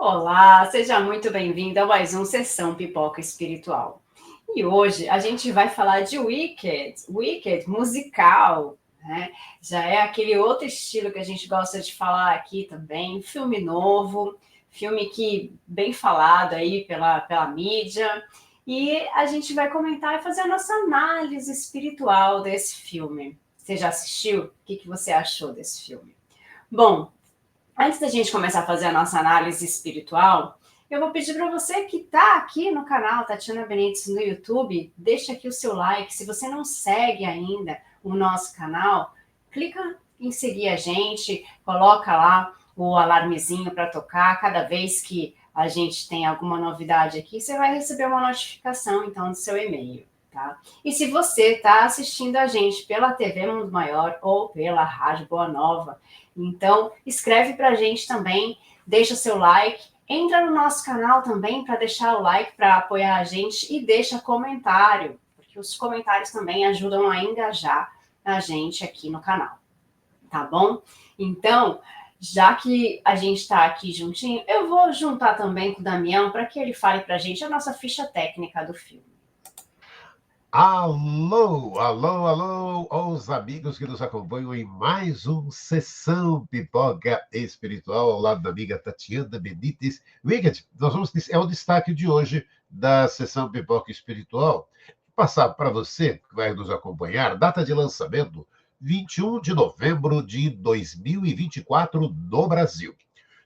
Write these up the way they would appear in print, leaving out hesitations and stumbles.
Olá, seja muito bem-vindo a mais um Sessão Pipoca Espiritual. E hoje a gente vai falar de Wicked musical, né? Já é aquele outro estilo que a gente gosta de falar aqui também, filme novo, filme que bem falado aí pela mídia, e a gente vai comentar e fazer a nossa análise espiritual desse filme. Você já assistiu? O que você achou desse filme? Bom, antes da gente começar a fazer a nossa análise espiritual, eu vou pedir para você que está aqui no canal Tatiana Benites no YouTube, deixa aqui o seu like. Se você não segue ainda o nosso canal, clica em seguir a gente, coloca lá o alarmezinho para tocar. Cada vez que a gente tem alguma novidade aqui, você vai receber uma notificação, então, do seu e-mail. Tá? E se você está assistindo a gente pela TV Mundo Maior ou pela Rádio Boa Nova, então escreve para a gente também, deixa seu like, entra no nosso canal também para deixar o like, para apoiar a gente e deixa comentário, porque os comentários também ajudam a engajar a gente aqui no canal, tá bom? Então, já que a gente está aqui juntinho, eu vou juntar também com o Damião para que ele fale para a gente a nossa ficha técnica do filme. Alô, alô, alô, aos amigos que nos acompanham em mais um Sessão Pipoca Espiritual, ao lado da amiga Tatiana Benites. Wicked, é o destaque de hoje da Sessão Pipoca Espiritual. Vou passar para você, que vai nos acompanhar, data de lançamento, 21 de novembro de 2024, no Brasil.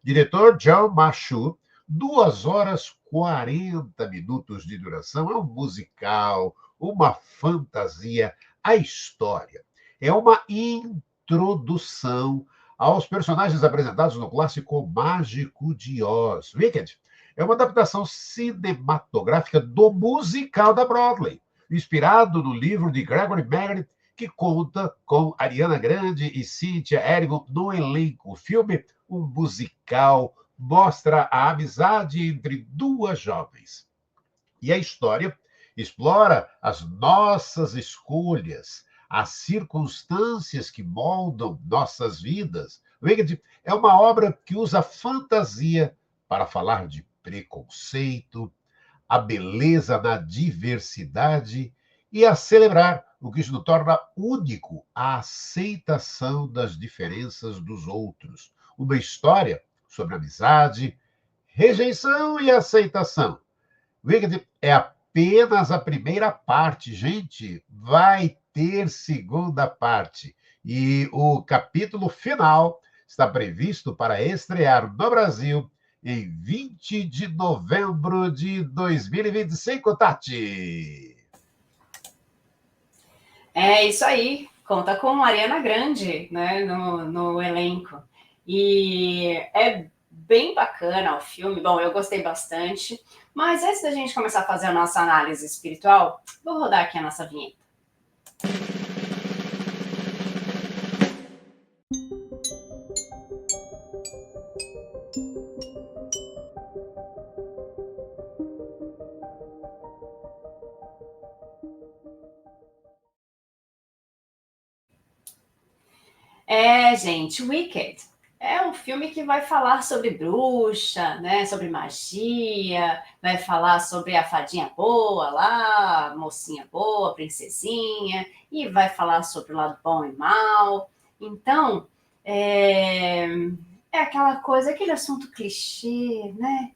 Diretor John Machu, 2 horas 40 minutos de duração, é um musical, uma fantasia. A história é uma introdução aos personagens apresentados no clássico Mágico de Oz. Wicked é uma adaptação cinematográfica do musical da Broadway, inspirado no livro de Gregory Maguire, que conta com Ariana Grande e Cynthia Erivo no elenco. O filme, um musical, mostra a amizade entre duas jovens. E a história explora as nossas escolhas, as circunstâncias que moldam nossas vidas. Wicked é uma obra que usa fantasia para falar de preconceito, a beleza na diversidade e a celebrar o que nos torna único, a aceitação das diferenças dos outros. Uma história sobre amizade, rejeição e aceitação. Wicked é apenas a primeira parte, gente. Vai ter segunda parte. E o capítulo final está previsto para estrear no Brasil em 20 de novembro de 2025, Tati. É isso aí, conta com Ariana Grande, né, no elenco. E é bem bacana o filme. Bom, eu gostei bastante. Mas antes da gente começar a fazer a nossa análise espiritual, vou rodar aqui a nossa vinheta. Gente, Wicked é um filme que vai falar sobre bruxa, né, sobre magia, vai falar sobre a fadinha boa lá, a mocinha boa, princesinha, e vai falar sobre o lado bom e mal. Então, é aquela coisa, aquele assunto clichê, né,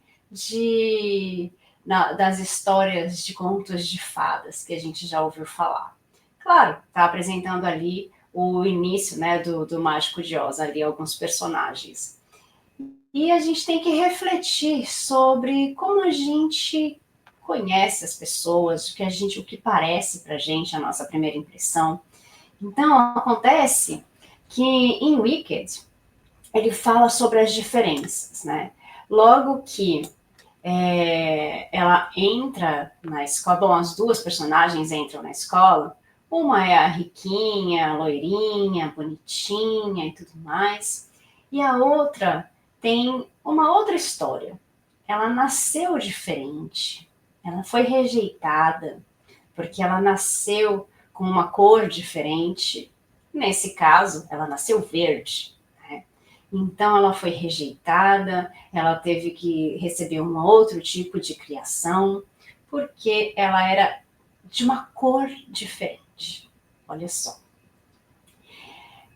das histórias de contos de fadas que a gente já ouviu falar. Claro, está apresentando ali o início, né, do Mágico de Oz, ali alguns personagens. E a gente tem que refletir sobre como a gente conhece as pessoas, o que parece para a gente, a nossa primeira impressão. Então, acontece que em Wicked, ele fala sobre as diferenças, né? Logo que ela entra na escola, bom, as duas personagens entram na escola, uma é a riquinha, loirinha, bonitinha e tudo mais, e a outra tem uma outra história. Ela nasceu diferente, ela foi rejeitada, porque ela nasceu com uma cor diferente. Nesse caso, ela nasceu verde, né? Então, ela foi rejeitada, ela teve que receber um outro tipo de criação, porque ela era de uma cor diferente. Olha só.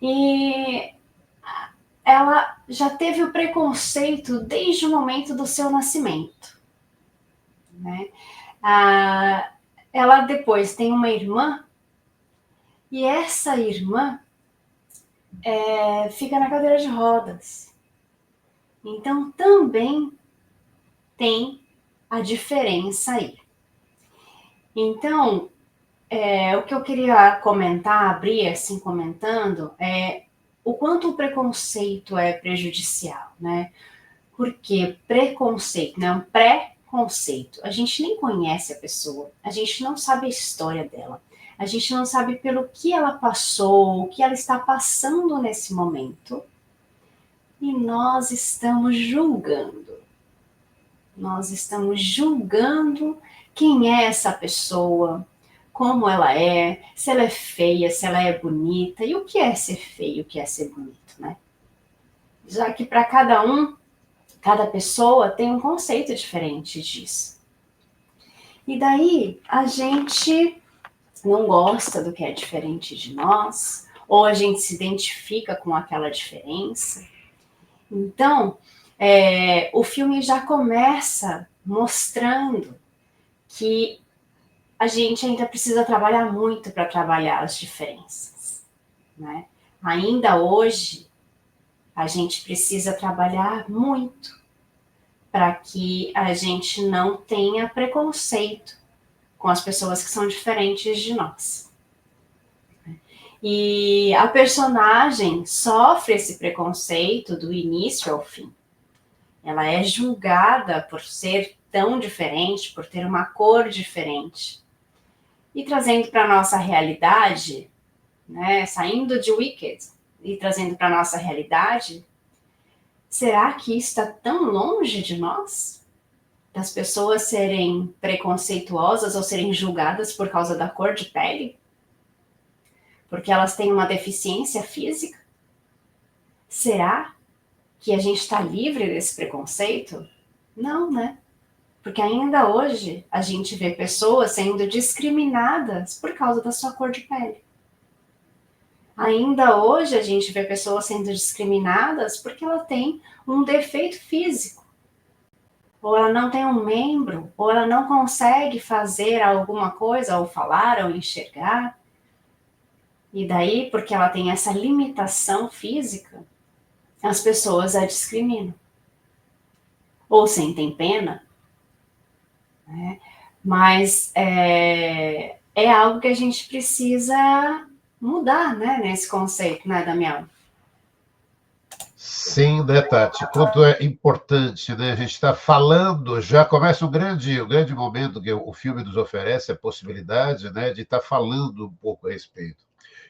E ela já teve o preconceito desde o momento do seu nascimento, né? Ela depois tem uma irmã, e essa irmã fica na cadeira de rodas. Então, também tem a diferença aí. Então, o que eu queria comentar, abrir assim comentando, é o quanto o preconceito é prejudicial, né? Porque preconceito, né? Um pré-conceito. A gente nem conhece a pessoa, a gente não sabe a história dela, a gente não sabe pelo que ela passou, o que ela está passando nesse momento, e nós estamos julgando. Nós estamos julgando quem é essa pessoa, como ela é, se ela é feia, se ela é bonita, e o que é ser feio, o que é ser bonito, né? Já que para cada pessoa tem um conceito diferente disso. E daí a gente não gosta do que é diferente de nós, ou a gente se identifica com aquela diferença. Então, o filme já começa mostrando que a gente ainda precisa trabalhar muito para trabalhar as diferenças, né? Ainda hoje, a gente precisa trabalhar muito para que a gente não tenha preconceito com as pessoas que são diferentes de nós. E a personagem sofre esse preconceito do início ao fim. Ela é julgada por ser tão diferente, por ter uma cor diferente. E trazendo para a nossa realidade, né, saindo de Wicked e trazendo para a nossa realidade, será que está tão longe de nós? Das pessoas serem preconceituosas ou serem julgadas por causa da cor de pele? Porque elas têm uma deficiência física? Será que a gente está livre desse preconceito? Não, né? Porque ainda hoje a gente vê pessoas sendo discriminadas por causa da sua cor de pele. Ainda hoje a gente vê pessoas sendo discriminadas porque ela tem um defeito físico. Ou ela não tem um membro, ou ela não consegue fazer alguma coisa, ou falar, ou enxergar. E daí, porque ela tem essa limitação física, as pessoas a discriminam. Ou sentem pena, né? Mas é algo que a gente precisa mudar, né, nesse conceito, né, Damião? Sim, né, Tati? Quanto é importante, né? A gente está falando, já começa o grande momento que o filme nos oferece, a possibilidade, né, de estar falando um pouco a respeito.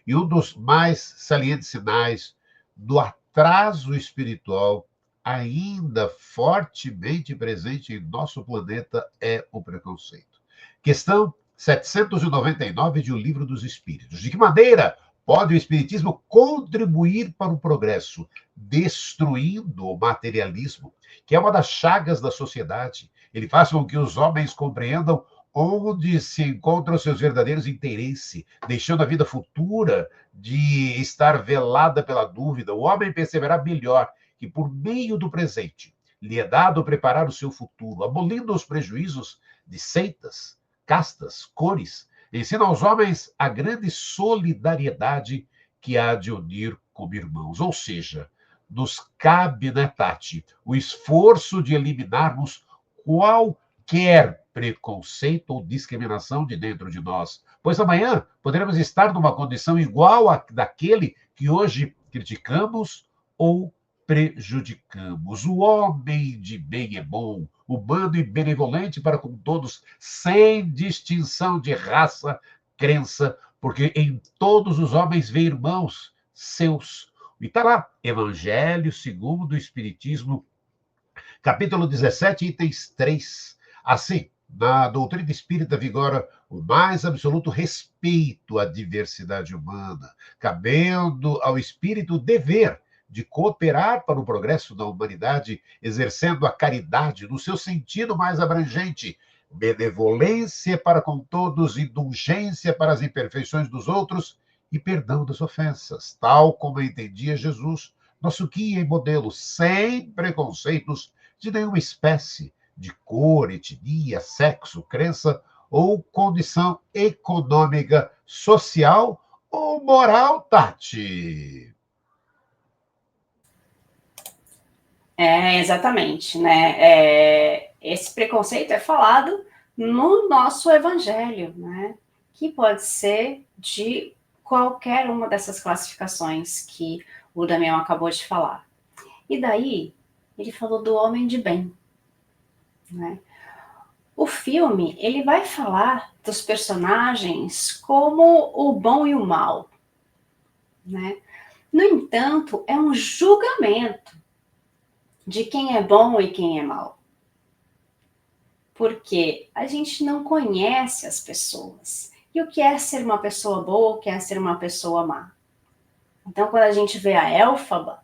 E um dos mais salientes sinais do atraso espiritual ainda fortemente presente em nosso planeta é o preconceito. Questão 799 de O Livro dos Espíritos. De que maneira pode o Espiritismo contribuir para o progresso, destruindo o materialismo, que é uma das chagas da sociedade? Ele faz com que os homens compreendam onde se encontram seus verdadeiros interesses, deixando a vida futura de estar velada pela dúvida. O homem perceberá melhor que, por meio do presente, lhe é dado preparar o seu futuro, abolindo os prejuízos de seitas, castas, cores. Ensina aos homens a grande solidariedade que há de unir como irmãos. Ou seja, nos cabe, né, Tati, o esforço de eliminarmos qualquer preconceito ou discriminação de dentro de nós, pois amanhã poderemos estar numa condição igual à daquele que hoje criticamos ou prejudicamos. O homem de bem é bom, humano e benevolente para com todos, sem distinção de raça, crença, porque em todos os homens vê irmãos seus. E está lá, Evangelho segundo o Espiritismo, capítulo 17, itens 3. Assim, na doutrina espírita vigora o mais absoluto respeito à diversidade humana, cabendo ao espírito o dever de cooperar para o progresso da humanidade, exercendo a caridade no seu sentido mais abrangente, benevolência para com todos, indulgência para as imperfeições dos outros e perdão das ofensas, tal como entendia Jesus, nosso guia e modelo, sem preconceitos de nenhuma espécie, de cor, etnia, sexo, crença ou condição econômica, social ou moral, Tati. Exatamente, né? Esse preconceito é falado no nosso evangelho, né? Que pode ser de qualquer uma dessas classificações que o Damião acabou de falar. E daí, ele falou do homem de bem, né? O filme, ele vai falar dos personagens como o bom e o mal, né? No entanto, é um julgamento de quem é bom e quem é mal. Porque a gente não conhece as pessoas. E o que é ser uma pessoa boa, o que é ser uma pessoa má. Então, quando a gente vê a Elphaba,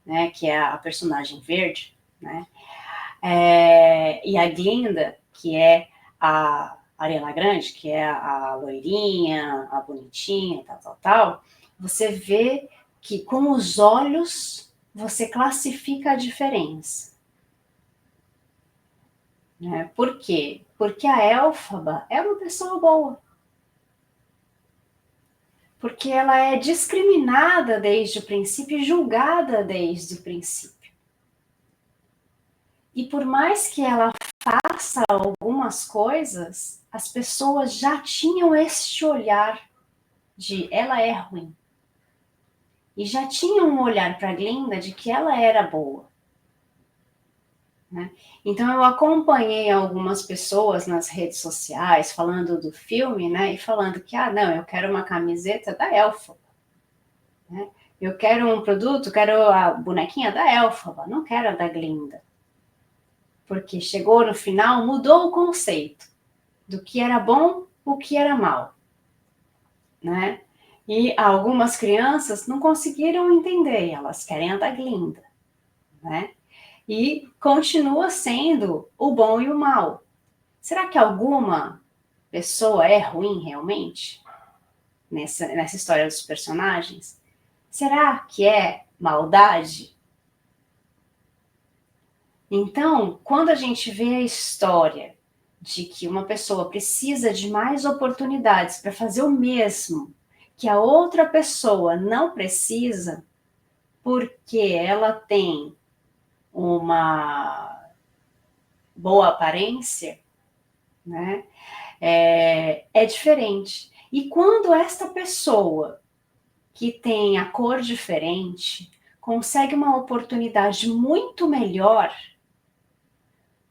né, que é a personagem verde, né, e a Glinda, que é a Ariana Grande, que é a loirinha, a bonitinha, tal, você vê que com os olhos você classifica a diferença. Né? Por quê? Porque a Elphaba é uma pessoa boa. Porque ela é discriminada desde o princípio e julgada desde o princípio. E por mais que ela faça algumas coisas, as pessoas já tinham este olhar de ela é ruim. E já tinham um olhar para a Glinda de que ela era boa. Né? Então eu acompanhei algumas pessoas nas redes sociais falando do filme, né? E falando que, não, eu quero uma camiseta da Elphaba. Né? Eu quero um produto, quero a bonequinha da Elphaba, não quero a da Glinda. Porque chegou no final, mudou o conceito do que era bom, o que era mal. Né? E algumas crianças não conseguiram entender, elas querem a da Glinda. Né? E continua sendo o bom e o mal. Será que alguma pessoa é ruim realmente? Nessa história dos personagens? Será que é maldade? Então, quando a gente vê a história de que uma pessoa precisa de mais oportunidades para fazer o mesmo que a outra pessoa não precisa, porque ela tem uma boa aparência, né? É diferente. E quando esta pessoa que tem a cor diferente consegue uma oportunidade muito melhor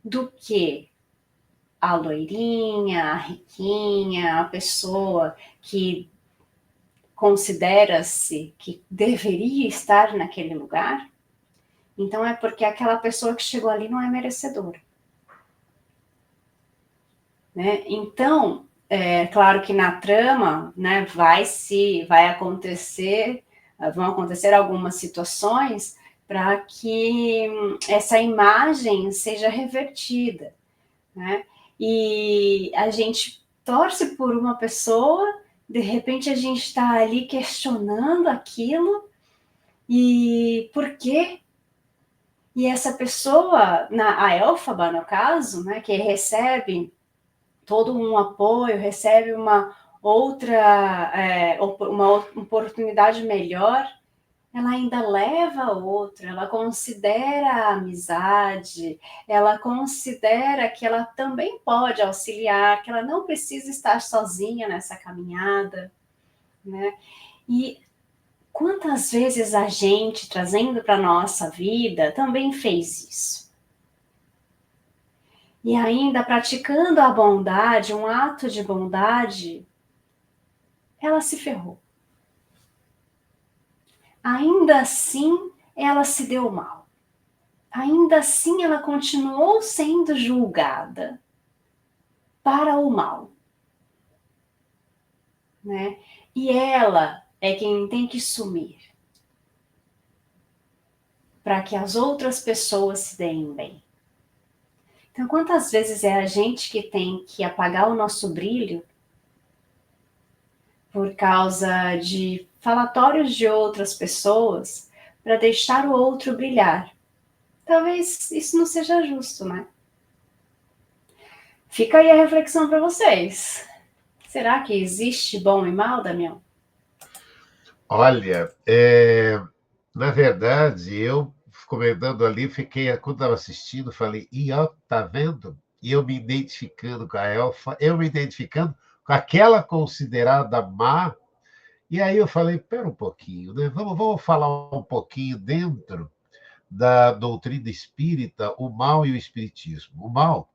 do que a loirinha, a riquinha, a pessoa que considera-se que deveria estar naquele lugar, então é porque aquela pessoa que chegou ali não é merecedora. Né? Então, claro que na trama, né, vão acontecer algumas situações para que essa imagem seja revertida, né? E a gente torce por uma pessoa, de repente a gente está ali questionando aquilo, e por quê? E essa pessoa, a Elphaba, no caso, né, que recebe todo um apoio, recebe uma oportunidade melhor, ela ainda leva a outra, ela considera a amizade, ela considera que ela também pode auxiliar, que ela não precisa estar sozinha nessa caminhada, né? E quantas vezes a gente, trazendo para a nossa vida, também fez isso? E ainda praticando a bondade, um ato de bondade, ela se ferrou. Ainda assim, ela se deu mal. Ainda assim, ela continuou sendo julgada para o mal. Né? E ela é quem tem que sumir. para que as outras pessoas se deem bem. Então, quantas vezes é a gente que tem que apagar o nosso brilho por causa de falatórios de outras pessoas para deixar o outro brilhar? Talvez isso não seja justo, né? Fica aí a reflexão para vocês. Será que existe bom e mal, Damião? Olha, na verdade, eu comentando ali, quando estava assistindo, falei, e ó, tá vendo? E eu me identificando com a Elfa, eu me identificando com aquela considerada má. E aí eu falei, pera um pouquinho, né? Vamos falar um pouquinho dentro da doutrina espírita, o mal e o espiritismo. O mal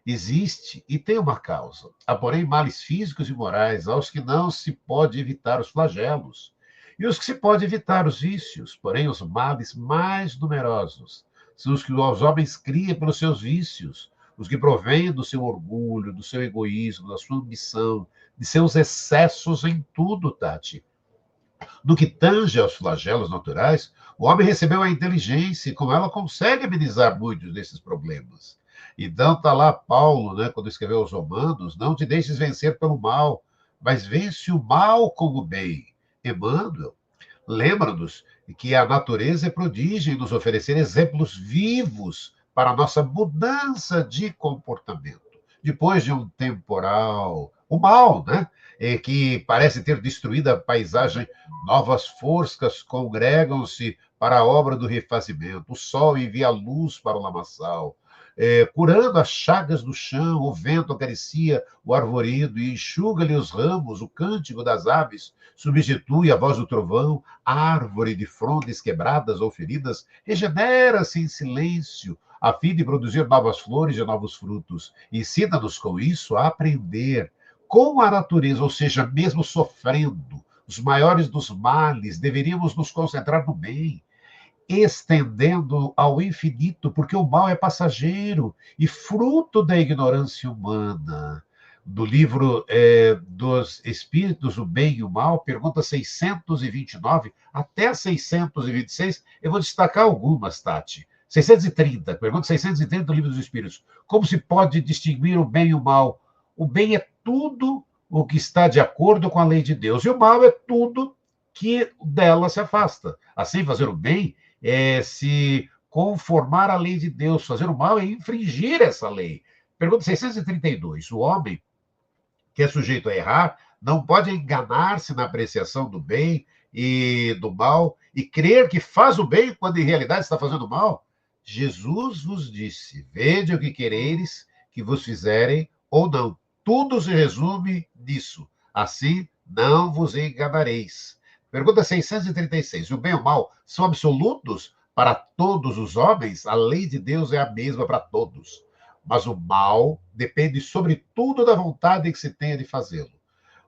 existe e tem uma causa. Há, porém, males físicos e morais aos que não se pode evitar os flagelos, e os que se pode evitar os vícios. Porém, os males mais numerosos são os que os homens criam pelos seus vícios, os que provêm do seu orgulho, do seu egoísmo, da sua ambição, de seus excessos em tudo, Tati. No que tange aos flagelos naturais, o homem recebeu a inteligência e com ela consegue amenizar muitos desses problemas. Então está lá Paulo, né, quando escreveu aos Romanos, não te deixes vencer pelo mal, mas vence o mal com o bem. Emmanuel lembra-nos que a natureza é prodígio em nos oferecer exemplos vivos para a nossa mudança de comportamento. Depois de um temporal, o mal, né? Que parece ter destruído a paisagem, novas forças congregam-se para a obra do refazimento. O sol envia luz para o lamaçal. Curando as chagas do chão, o vento acaricia o arvoredo e enxuga-lhe os ramos, o cântico das aves substitui a voz do trovão, a árvore de frondes quebradas ou feridas regenera-se em silêncio, a fim de produzir novas flores e novos frutos. Ensina-nos com isso a aprender com a natureza, ou seja, mesmo sofrendo os maiores dos males, deveríamos nos concentrar no bem, estendendo ao infinito, porque o mal é passageiro e fruto da ignorância humana. Do livro dos Espíritos, o Bem e o Mal, pergunta 629 até 626, eu vou destacar algumas, Tati. 630, pergunta 630 do livro dos Espíritos. Como se pode distinguir o bem e o mal? O bem é tudo o que está de acordo com a lei de Deus, e o mal é tudo que dela se afasta. Assim, fazer o bem é se conformar à lei de Deus, fazer o mal é infringir essa lei. Pergunta 632. O homem, que é sujeito a errar, não pode enganar-se na apreciação do bem e do mal e crer que faz o bem quando em realidade está fazendo o mal? Jesus vos disse: vede o que quereis que vos fizerem ou não. Tudo se resume nisso. Assim, não vos enganareis. Pergunta 636. O bem e o mal são absolutos para todos os homens? A lei de Deus é a mesma para todos. Mas o mal depende, sobretudo, da vontade que se tenha de fazê-lo.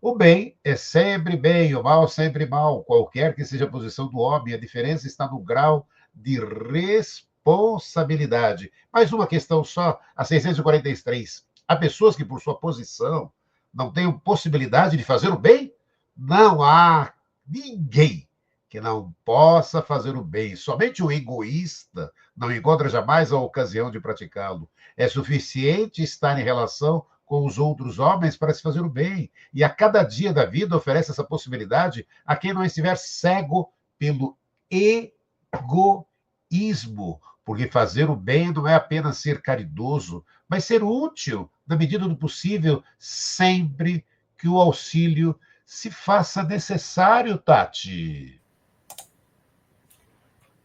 O bem é sempre bem, o mal sempre mal, qualquer que seja a posição do homem, a diferença está no grau de responsabilidade. Mais uma questão só, a 643. Há pessoas que, por sua posição, não têm possibilidade de fazer o bem? Não há ninguém que não possa fazer o bem. Somente o egoísta não encontra jamais a ocasião de praticá-lo. É suficiente estar em relação com os outros homens para se fazer o bem. E a cada dia da vida oferece essa possibilidade a quem não estiver cego pelo egoísmo. Porque fazer o bem não é apenas ser caridoso, mas ser útil, na medida do possível, sempre que o auxílio se faça necessário, Tati.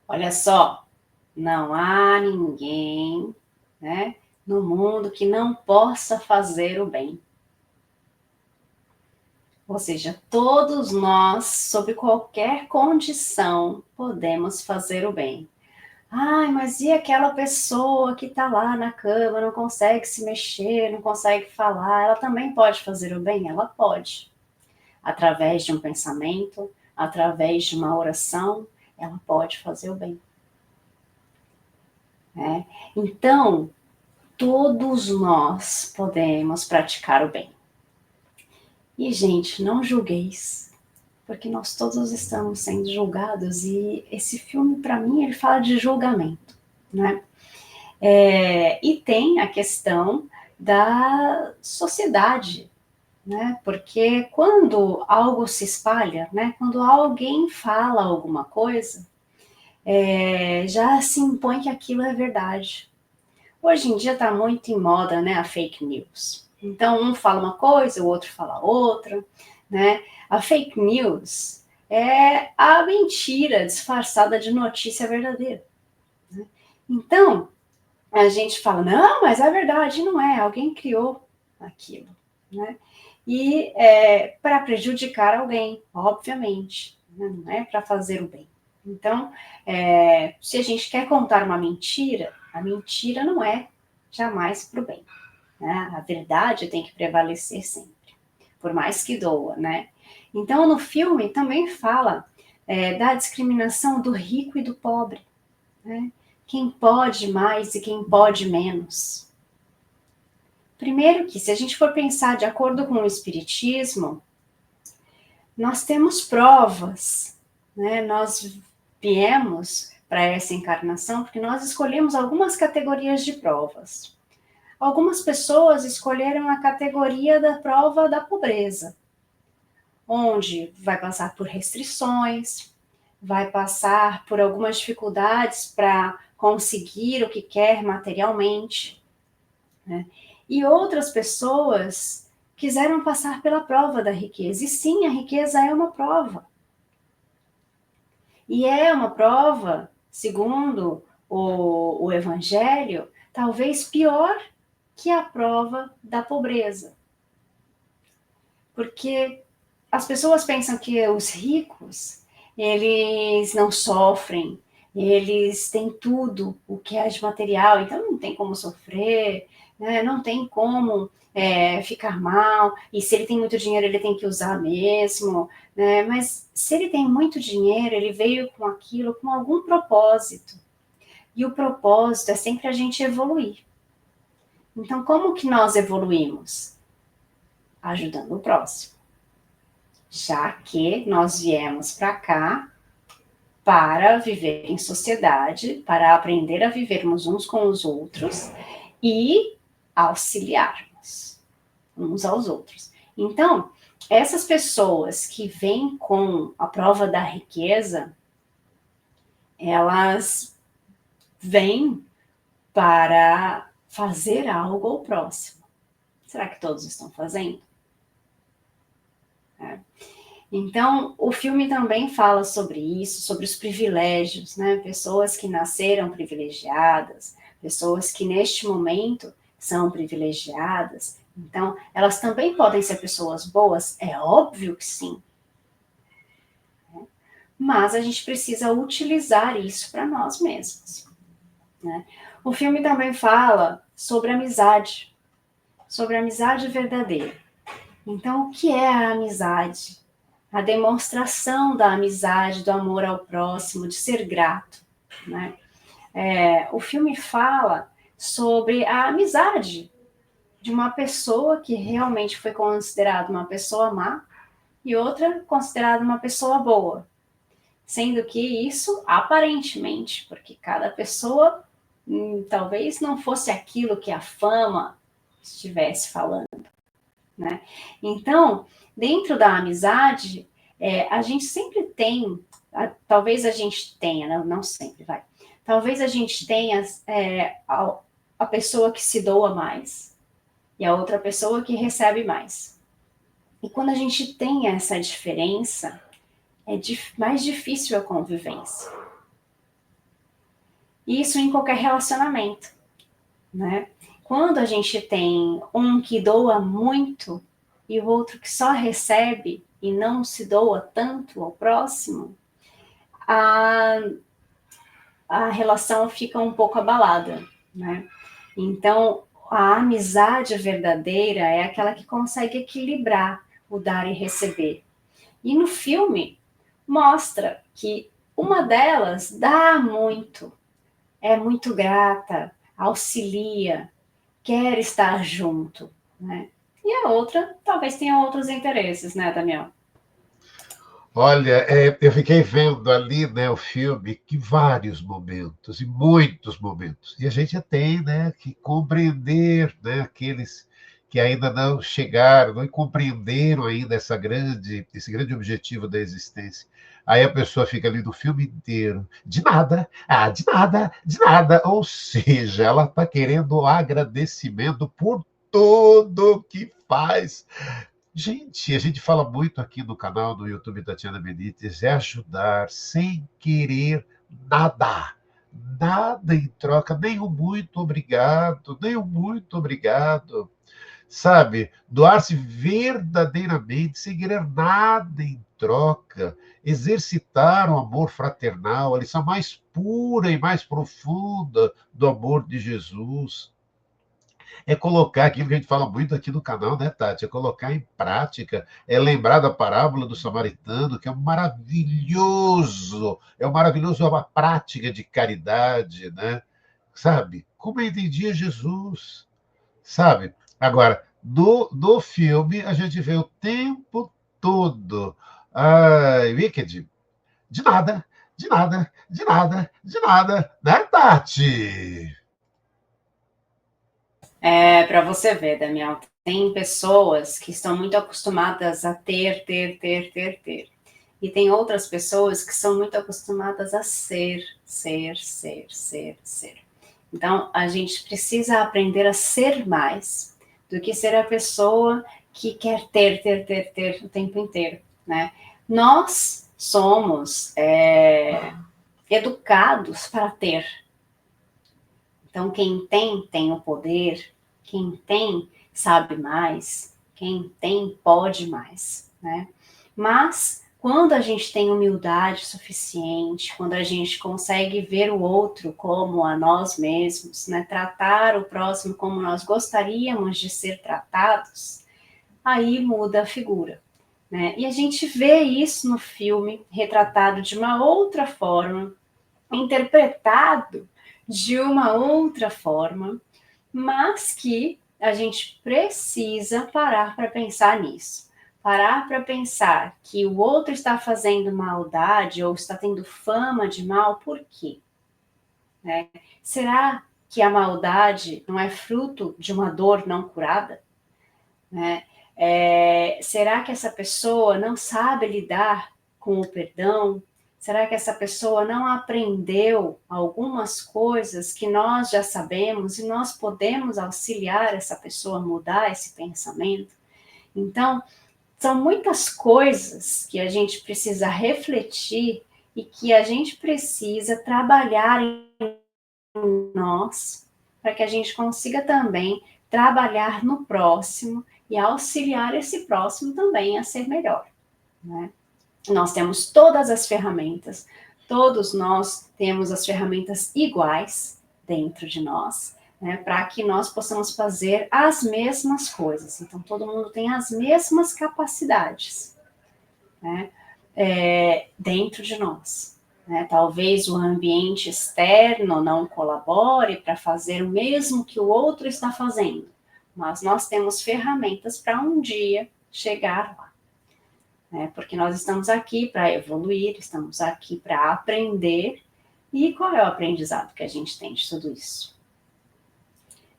Olha só, não há ninguém, né, no mundo que não possa fazer o bem. Ou seja, todos nós, sob qualquer condição, podemos fazer o bem. Ai, mas e aquela pessoa que está lá na cama, não consegue se mexer, não consegue falar, ela também pode fazer o bem? Ela pode. Através de um pensamento, através de uma oração, ela pode fazer o bem. Então, todos nós podemos praticar o bem. E, gente, não julgueis. porque nós todos estamos sendo julgados, e esse filme, para mim, ele fala de julgamento, né? E tem a questão da sociedade, né? Porque quando algo se espalha, né? Quando alguém fala alguma coisa, já se impõe que aquilo é verdade. Hoje em dia está muito em moda, né, a fake news. Então, um fala uma coisa, o outro fala outra, né? A fake news é a mentira disfarçada de notícia verdadeira, né? Então, a gente fala, não, mas é verdade, não é, alguém criou aquilo, né? E para prejudicar alguém, obviamente, né? Não é para fazer o bem. Então, se a gente quer contar uma mentira, a mentira não é jamais para o bem, né? A verdade tem que prevalecer sempre, por mais que doa, né? Então, no filme também fala da discriminação do rico e do pobre, né? Quem pode mais e quem pode menos. Primeiro que, se a gente for pensar de acordo com o Espiritismo, nós temos provas, né? Nós viemos para essa encarnação porque nós escolhemos algumas categorias de provas. Algumas pessoas escolheram a categoria da prova da pobreza, onde vai passar por restrições, vai passar por algumas dificuldades para conseguir o que quer materialmente, né? E outras pessoas quiseram passar pela prova da riqueza. E sim, a riqueza é uma prova. E é uma prova, segundo o Evangelho, talvez pior que a prova da pobreza. Porque as pessoas pensam que os ricos, eles não sofrem, eles têm tudo o que é de material, então não tem como sofrer, né? Não tem como ficar mal, e se ele tem muito dinheiro, ele tem que usar mesmo, né? Mas se ele tem muito dinheiro, ele veio com aquilo com algum propósito, e o propósito é sempre a gente evoluir. Então, como que nós evoluímos? Ajudando o próximo. Já que nós viemos para cá para viver em sociedade, para aprender a vivermos uns com os outros e auxiliarmos uns aos outros. Então, essas pessoas que vêm com a prova da riqueza, elas vêm para fazer algo ao próximo. Será que todos estão fazendo? Então, o filme também fala sobre isso, sobre os privilégios, né? Pessoas que nasceram privilegiadas, pessoas que neste momento são privilegiadas. Então, elas também podem ser pessoas boas? É óbvio que sim. Mas a gente precisa utilizar isso para nós mesmos, né? O filme também fala sobre amizade verdadeira. Então, o que é a amizade? A demonstração da amizade, do amor ao próximo, de ser grato, né? O filme fala sobre a amizade de uma pessoa que realmente foi considerada uma pessoa má e outra considerada uma pessoa boa, sendo que isso aparentemente, porque cada pessoa talvez não fosse aquilo que a fama estivesse falando, né? Então, dentro da amizade, a gente sempre tem, talvez a gente tenha, não sempre, vai. Talvez a gente tenha a pessoa que se doa mais e a outra pessoa que recebe mais. E quando a gente tem essa diferença, é mais difícil a convivência. Isso em qualquer relacionamento, né? Quando a gente tem um que doa muito e o outro que só recebe e não se doa tanto ao próximo, a relação fica um pouco abalada, né? Então, a amizade verdadeira é aquela que consegue equilibrar o dar e receber. E no filme mostra que uma delas dá muito, é muito grata, auxilia, quer estar junto, né? E a outra talvez tenha outros interesses, né, Damião? Olha, eu fiquei vendo ali, né, o filme, que vários momentos, e muitos momentos. E a gente tem, né, que compreender, né, aqueles que ainda não chegaram, não compreenderam ainda esse grande objetivo da existência. Aí a pessoa fica ali no filme inteiro, de nada, de nada, de nada. Ou seja, ela está querendo agradecimento por tudo que faz. Gente, a gente fala muito aqui no canal do YouTube Tatiana Benítez, é ajudar sem querer nada. Nada em troca, nem o muito obrigado, nem o muito obrigado. Sabe? Doar-se verdadeiramente, sem querer nada em troca. Exercitar o amor fraternal, a lição mais pura e mais profunda do amor de Jesus. É colocar aquilo que a gente fala muito aqui no canal, né, Tati? É colocar em prática, é lembrar da parábola do samaritano, que é um maravilhoso, é uma prática de caridade, né? Sabe? Como eu entendia Jesus, sabe? Agora, no filme, a gente vê o tempo todo. Ai, Wicked, de nada, de nada, de nada, de nada, né, Tati? Para você ver, Daniel, tem pessoas que estão muito acostumadas a ter, ter, ter, ter, ter. E tem outras pessoas que são muito acostumadas a ser, ser, ser, ser, ser. Então, a gente precisa aprender a ser mais do que ser a pessoa que quer ter, ter, ter, ter o tempo inteiro, né? Nós somos educados para ter. Então, quem tem, tem o poder. Quem tem, sabe mais. Quem tem, pode mais, né? Mas, quando a gente tem humildade suficiente, quando a gente consegue ver o outro como a nós mesmos, né? Tratar o próximo como nós gostaríamos de ser tratados, aí muda a figura, né? E a gente vê isso no filme, retratado de uma outra forma, interpretado de uma outra forma, mas que a gente precisa parar para pensar nisso. Parar para pensar que o outro está fazendo maldade ou está tendo fama de mal, por quê? Né? Será que a maldade não é fruto de uma dor não curada? Né? Será que essa pessoa não sabe lidar com o perdão? Será que essa pessoa não aprendeu algumas coisas que nós já sabemos e nós podemos auxiliar essa pessoa a mudar esse pensamento? Então, são muitas coisas que a gente precisa refletir e que a gente precisa trabalhar em nós para que a gente consiga também trabalhar no próximo e auxiliar esse próximo também a ser melhor, né? Nós temos todas as ferramentas, todos nós temos as ferramentas iguais dentro de nós, né, para que nós possamos fazer as mesmas coisas. Então, todo mundo tem as mesmas capacidades, né, dentro de nós. Né? Talvez o ambiente externo não colabore para fazer o mesmo que o outro está fazendo, mas nós temos ferramentas para um dia chegar lá. Né? Porque nós estamos aqui para evoluir, estamos aqui para aprender. E qual é o aprendizado que a gente tem de tudo isso?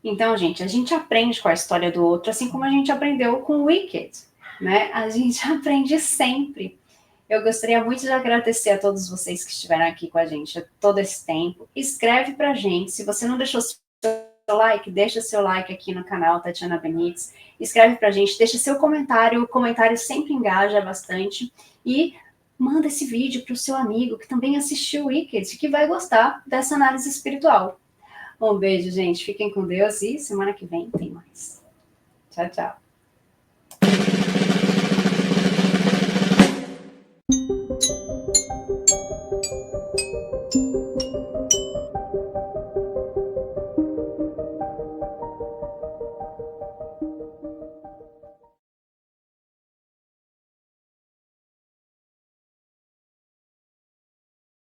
Então, gente, a gente aprende com a história do outro, assim como a gente aprendeu com o Wicked, né? A gente aprende sempre. Eu gostaria muito de agradecer a todos vocês que estiveram aqui com a gente todo esse tempo. Escreve pra gente, se você não deixou seu like, deixa seu like aqui no canal Tatiana Benítez, escreve pra gente, deixa seu comentário, o comentário sempre engaja bastante, e manda esse vídeo pro seu amigo que também assistiu o Wicked, que vai gostar dessa análise espiritual. Um beijo, gente, fiquem com Deus e semana que vem tem mais. Tchau, tchau.